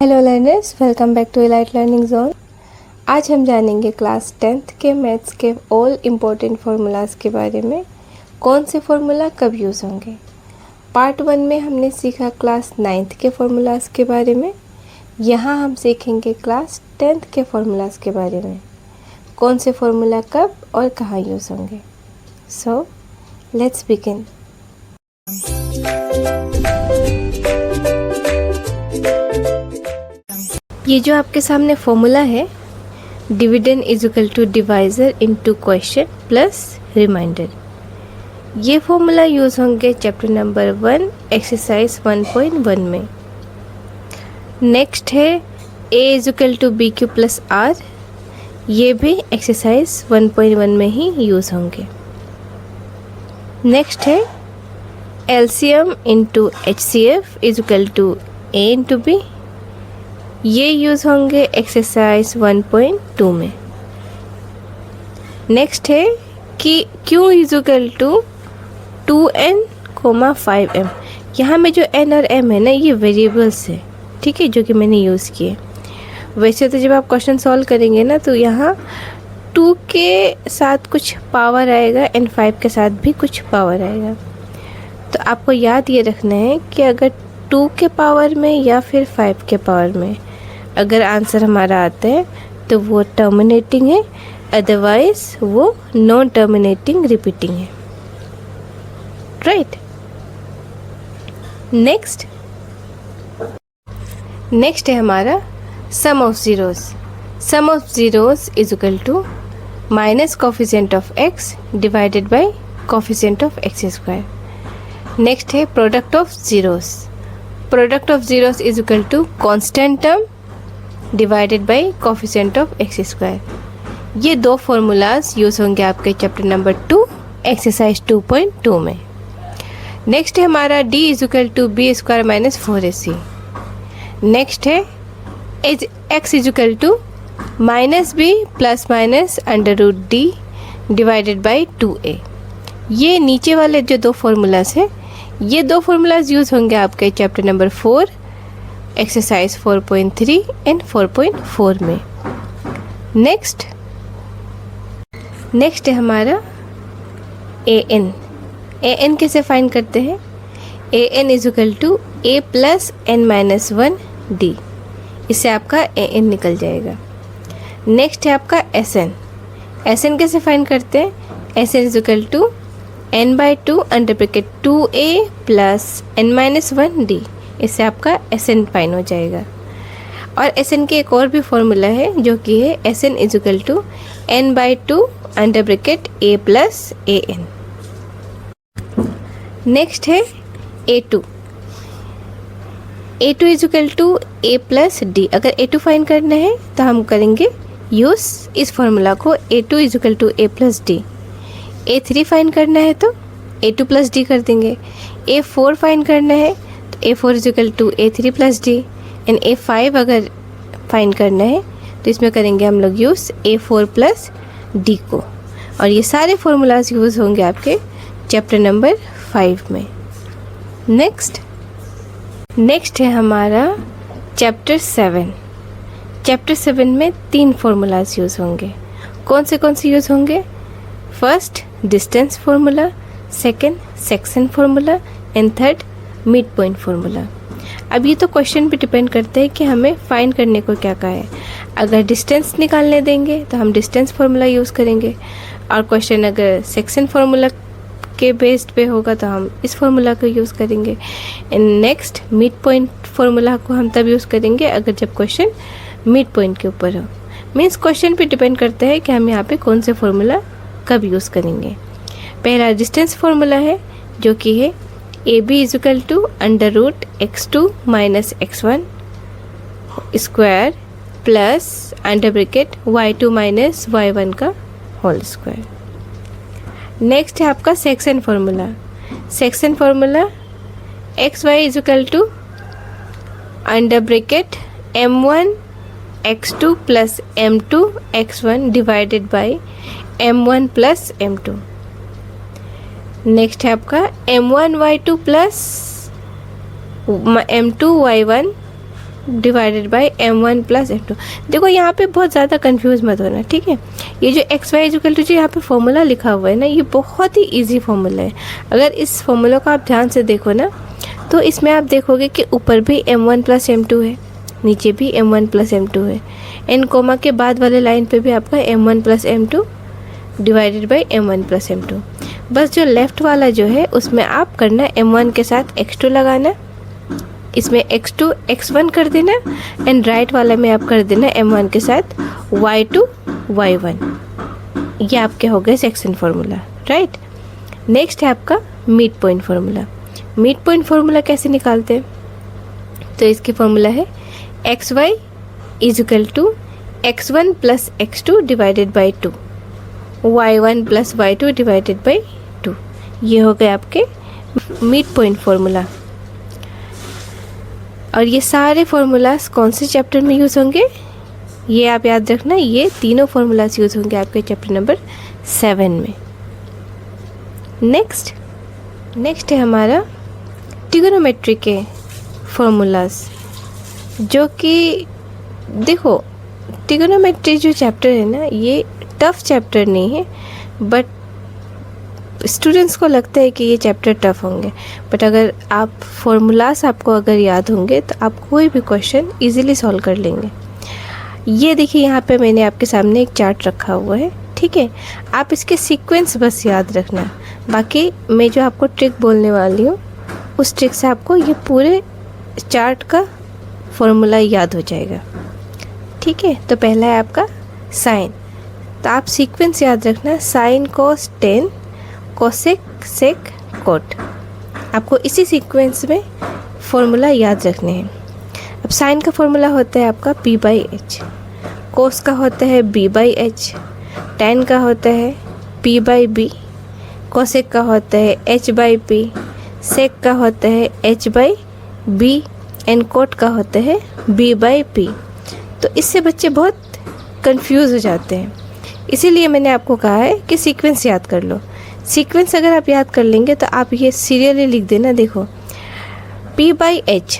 Hello learners, welcome back to elite learning zone. आज हम जानेंगे क्लास 10th के मैथ्स के ऑल इम्पोर्टेंट फार्मूलाज के बारे में। कौन से फार्मूला कब यूज़ होंगे। पार्ट 1 में हमने सीखा क्लास 9th के फार्मूलाज के बारे में। यहाँ हम सीखेंगे क्लास 10th के फार्मूलाज के बारे में, कौन से फार्मूला कब और कहाँ यूज़ होंगे। So let's begin. ये जो आपके सामने फॉर्मूला है, dividend is equal to divisor into quotient plus remainder, ये फॉर्मूला यूज़ होंगे चैप्टर नंबर 1 एक्सरसाइज 1.1 में। नेक्स्ट है A is equal to B Q plus R, ये भी एक्सरसाइज 1.1 में ही यूज़ होंगे। नेक्स्ट है LCM into H C F is equal to A into B, ये यूज़ होंगे एक्सरसाइज 1.2 में। नेक्स्ट है कि Q is equal to 2n, 5m, यहाँ में जो n और m है ना, ये वेरिएबल्स है, ठीक है, जो कि मैंने यूज़ किए। वैसे तो जब आप क्वेश्चन सॉल्व करेंगे ना, तो यहाँ 2 के साथ कुछ पावर आएगा एंड 5 के साथ भी कुछ पावर आएगा। तो आपको याद ये रखना है कि अगर 2 के पावर में या फिर 5 के पावर में अगर आंसर हमारा आता है तो वो टर्मिनेटिंग है, अदरवाइज वो नॉन टर्मिनेटिंग रिपीटिंग है, राइट। नेक्स्ट है हमारा sum of zeros. Sum of zeros is equal to minus coefficient of x divided by coefficient of x square. Next है product of zeros. Product of zeros is equal to constant term divided by coefficient of X square. ये दो formulas use होंगे आपके chapter number 2 exercise 2.2 में। Next है हमारा d is equal to B square minus 4ac। Next है x is equal to minus B plus minus under root D divided by 2a। ये नीचे वाले जो दो फार्मूलाज हैं, ये दो फार्मूलाज यूज़ होंगे आपके चैप्टर नंबर 4 एक्सरसाइज 4.3 एंड 4.4 में। नेक्स्ट है हमारा an कैसे फाइंड करते हैं। an is equal to a plus n minus 1 d, इससे आपका an निकल जाएगा। नेक्स्ट है आपका sn कैसे फाइंड करते हैं। sn is equal to n by 2 under bracket 2a plus n minus 1 d, इससे आपका Sn फाइन हो जाएगा। और Sn के एक और भी फॉर्मूला है जो कि है Sn is equal to n by 2 under bracket a plus an। Next है a2 is equal to a plus d। अगर a2 फाइन करना है तो हम करेंगे यूज़ इस फॉर्मूला को, a2 is equal to a plus d। a3 find करना है तो a2 प्लस d कर देंगे। a4 फाइन करना है तो a4 is equal to a3 plus d and a5 अगर फाइन करना है तो इसमें करेंगे हम लोग यूज़ a4 प्लस d को। और ये सारे फार्मूलाज यूज़ होंगे आपके चैप्टर नंबर 5 में। नेक्स्ट है हमारा चैप्टर 7। चैप्टर 7 में 3 फार्मूलाज यूज़ होंगे। कौन से यूज़ होंगे। First distance formula, second section formula and third mid point formula. अब ये तो क्वेश्चन पे डिपेंड करता है कि हमें फाइंड करने को क्या कहा है। अगर डिस्टेंस निकालने देंगे तो हम डिस्टेंस फार्मूला यूज़ करेंगे, और क्वेश्चन अगर सेक्शन फार्मूला के बेस्ड पे होगा तो हम इस फार्मूला को यूज़ करेंगे। And next mid point formula को हम तब यूज़ करेंगे अगर जब क्वेश्चन मिड पॉइंट के ऊपर हो। मीन्स क्वेश्चन पे डिपेंड करता है कि हम यहाँ पे कौन से फार्मूला कब यूज़ करेंगे। पहला डिस्टेंस फार्मूला है जो कि है A B is equal to under root x2 minus x1 square plus under bracket y2 minus y1 का होल स्क्वायर। नेक्स्ट है आपका section formula. Section formula X Y is equal to under bracket m1 x2 plus m2 x1 divided by m1 plus m2। Next है आपका m1 y2 plus m2 y1 divided by m1 plus m2। देखो यहाँ पे बहुत ज़्यादा confuse मत होना, ठीक है। ये जो एक्स वाई इक्वल टू जो यहाँ पे फॉर्मूला लिखा हुआ है ना, ये बहुत ही इजी फॉर्मूला है। अगर इस फॉर्मूला को आप ध्यान से देखो ना, तो इसमें आप देखोगे कि ऊपर भी m1 प्लस m2 है, नीचे भी m1 प्लस m2 है, एन कोमा के बाद वाले लाइन पे भी आपका m1 plus m2 divided by m1 plus m2। बस जो लेफ़्ट वाला जो है उसमें आप करना m1 के साथ x2 लगाना, इसमें x2 x1 कर देना, एंड राइट वाला में आप कर देना m1 के साथ y2 y1। ये आपके हो गए सेक्शन फार्मूला, राइट। नेक्स्ट है आपका mid point formula. Mid point formula कैसे निकालते हैं? तो इसकी फार्मूला है X Y is equal to x1 plus x2 divided by 2, y1 plus y2 divided by 2। ये हो गए आपके मिड पॉइंट फार्मूला। और ये सारे फार्मूलाज कौन से चैप्टर में यूज़ होंगे? ये आप याद रखना, ये तीनों फार्मूलाज यूज़ होंगे आपके चैप्टर नंबर 7 में। नेक्स्ट है हमारा ट्रिगोनोमेट्री के फार्मूलाज, जो कि देखो ट्रिगोनोमेट्री जो चैप्टर है ना, ये टफ़ चैप्टर नहीं है, बट स्टूडेंट्स को लगता है कि ये चैप्टर टफ़ होंगे, बट अगर आप फार्मूलाज आपको अगर याद होंगे तो आप कोई भी क्वेश्चन इजीली सॉल्व कर लेंगे। ये देखिए यहाँ पे मैंने आपके सामने एक चार्ट रखा हुआ है, ठीक है। आप इसके सीक्वेंस बस याद रखना, बाकी मैं जो आपको ट्रिक बोलने वाली हूँ उस ट्रिक से आपको ये पूरे चार्ट का फॉर्मूला याद हो जाएगा, ठीक है। तो पहला है आपका साइन, तो आप सीक्वेंस याद रखना, sine cos tan cosec sec cot. आपको इसी सीक्वेंस में फॉर्मूला याद रखने हैं। अब साइन का फॉर्मूला होता है आपका p बाई एच, कोस का होता है b बाई एच, टेन का होता है p बाई बी, कोसेक का होता है h बाई पी, सेक का होता है h by B, and cot का होता है b बाई पी। तो इससे बच्चे बहुत कंफ्यूज हो जाते हैं, इसीलिए मैंने आपको कहा है कि सीक्वेंस याद कर लो। सीक्वेंस अगर आप याद कर लेंगे तो आप ये सीरियली लिख देना। देखो p बाई एच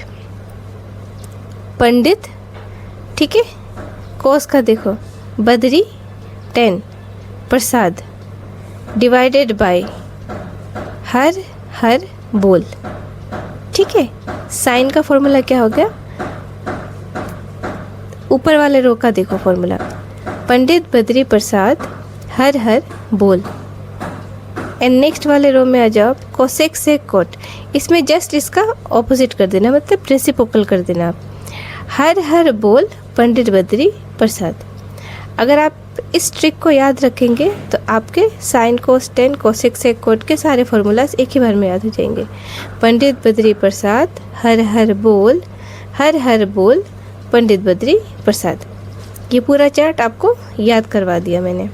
पंडित, ठीक है। कोस का देखो बद्री, 10 प्रसाद, डिवाइडेड बाय हर हर बोल, ठीक है। साइन का फॉर्मूला क्या हो गया? ऊपर वाले रो का देखो फॉर्मूला, पंडित बद्री प्रसाद हर हर बोल, एंड नेक्स्ट वाले रो में आ जाओ, कोसेक से कोट। इसमें जस्ट इसका ऑपोजिट कर देना, मतलब रेसिप्रोकल कर देना आप, हर हर बोल पंडित बद्री प्रसाद। अगर आप इस ट्रिक को याद रखेंगे तो आपके साइन कोस टेन कोसेक से कोट के सारे फार्मूलाज एक ही बार में याद हो जाएंगे। पंडित बद्री प्रसाद हर हर बोल पंडित बद्री प्रसाद। ये पूरा चार्ट आपको याद करवा दिया मैंने,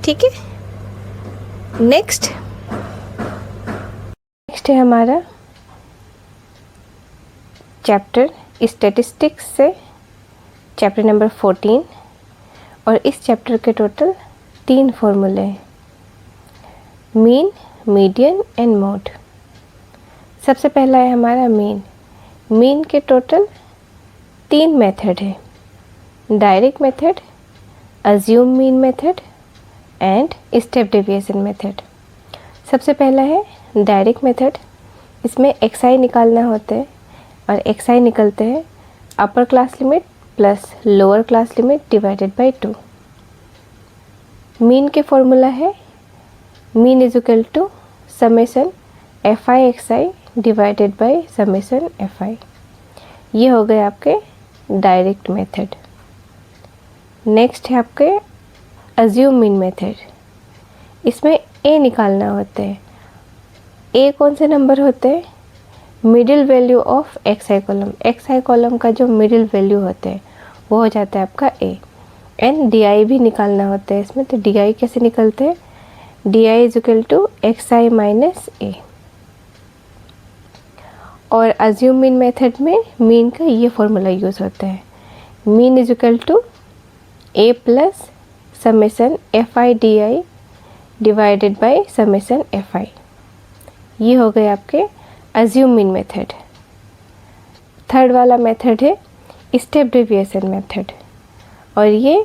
ठीक है। नेक्स्ट है हमारा चैप्टर स्टैटिस्टिक्स से चैप्टर नंबर 14, और इस चैप्टर के टोटल 3 फॉर्मूले हैं, मीन, मीडियन एंड मोड। सबसे पहला है हमारा मीन। मीन के टोटल 3 मेथड है, direct method, assume mean method and step deviation method. सबसे पहला है डायरेक्ट मेथड। इसमें xi निकालना होता है, और xi निकलते हैं upper class limit plus lower class limit divided by 2। Mean के फॉर्मूला है mean is equal to summation fi xi divided by summation fi। ये हो गए आपके डायरेक्ट मेथड। नेक्स्ट है आपके अज्यूम मीन मेथड। इसमें a निकालना होता है। a कौन से नंबर होते हैं? Middle value of xi column. xi column का जो मिडिल वैल्यू होता है वो हो जाता है आपका a। एंड di भी निकालना होता है इसमें, तो di कैसे निकलते हैं? di is equal to xi minus a। और अज्यूम मीन मेथड में मीन का ये फॉर्मूला यूज़ होता है, mean is equal to a plus summation fi di divided by summation fi। ये हो गए आपके अज्यूम मीन मेथड। थर्ड वाला मेथड है स्टेप डेविएशन मेथड, और ये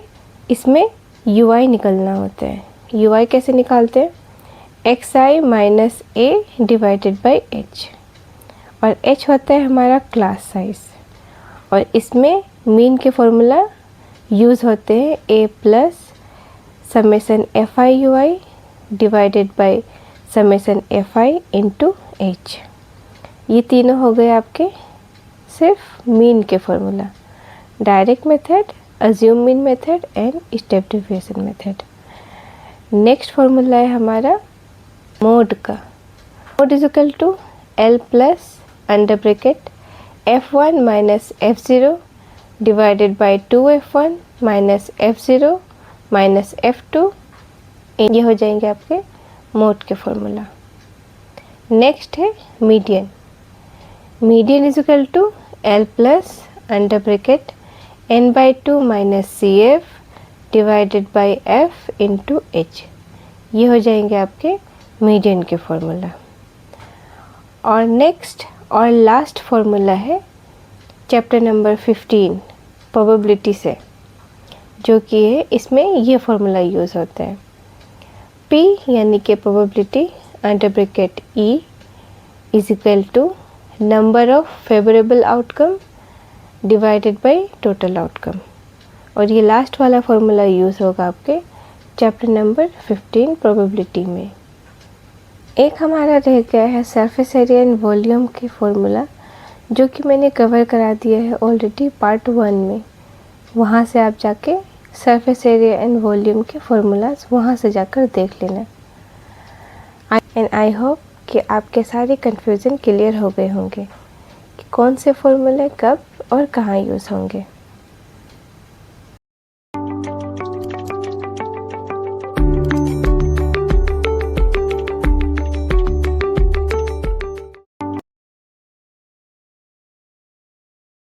इसमें UI निकलना होता है। UI कैसे निकालते हैं? xi minus a divided by h, और h होता है हमारा क्लास साइज, और इसमें मीन के फॉर्मूला यूज़ होते हैं a plus summation fi ui divided by summation fi into h। ये तीनों हो गए आपके सिर्फ मीन के formula, direct method, assume mean method and step deviation method. Next formula है हमारा मोड का। Mode is equal to L plus under bracket F1 minus F0 divided by 2F1 minus F0 minus F2, ये हो जाएंगे आपके mode के formula. Next है median. Median is equal to L plus under bracket N by 2 minus CF divided by F into H, ये हो जाएंगे आपके मीडियन के फॉर्मूला। और नेक्स्ट और लास्ट फॉर्मूला है चैप्टर नंबर 15 प्रोबेबिलिटी से, जो कि है इसमें ये फॉर्मूला यूज़ होता है P यानी कि probability under bracket E is equal to number of favourable outcome divided by total outcome, और ये लास्ट वाला फॉर्मूला यूज़ होगा आपके चैप्टर नंबर 15 प्रोबेबिलिटी में। एक हमारा रह गया है सरफेस एरिया एंड वॉल्यूम की फॉर्मूला, जो कि मैंने कवर करा दिया है ऑलरेडी पार्ट 1 में। वहाँ से आप जाके सरफेस एरिया एंड वॉल्यूम के फॉर्मूलाज वहाँ से जाकर देख लेना। एंड आई होप कि आपके सारे कन्फ्यूज़न क्लियर हो गए होंगे कि कौन से फॉर्मूले कब और कहाँ यूज़ होंगे।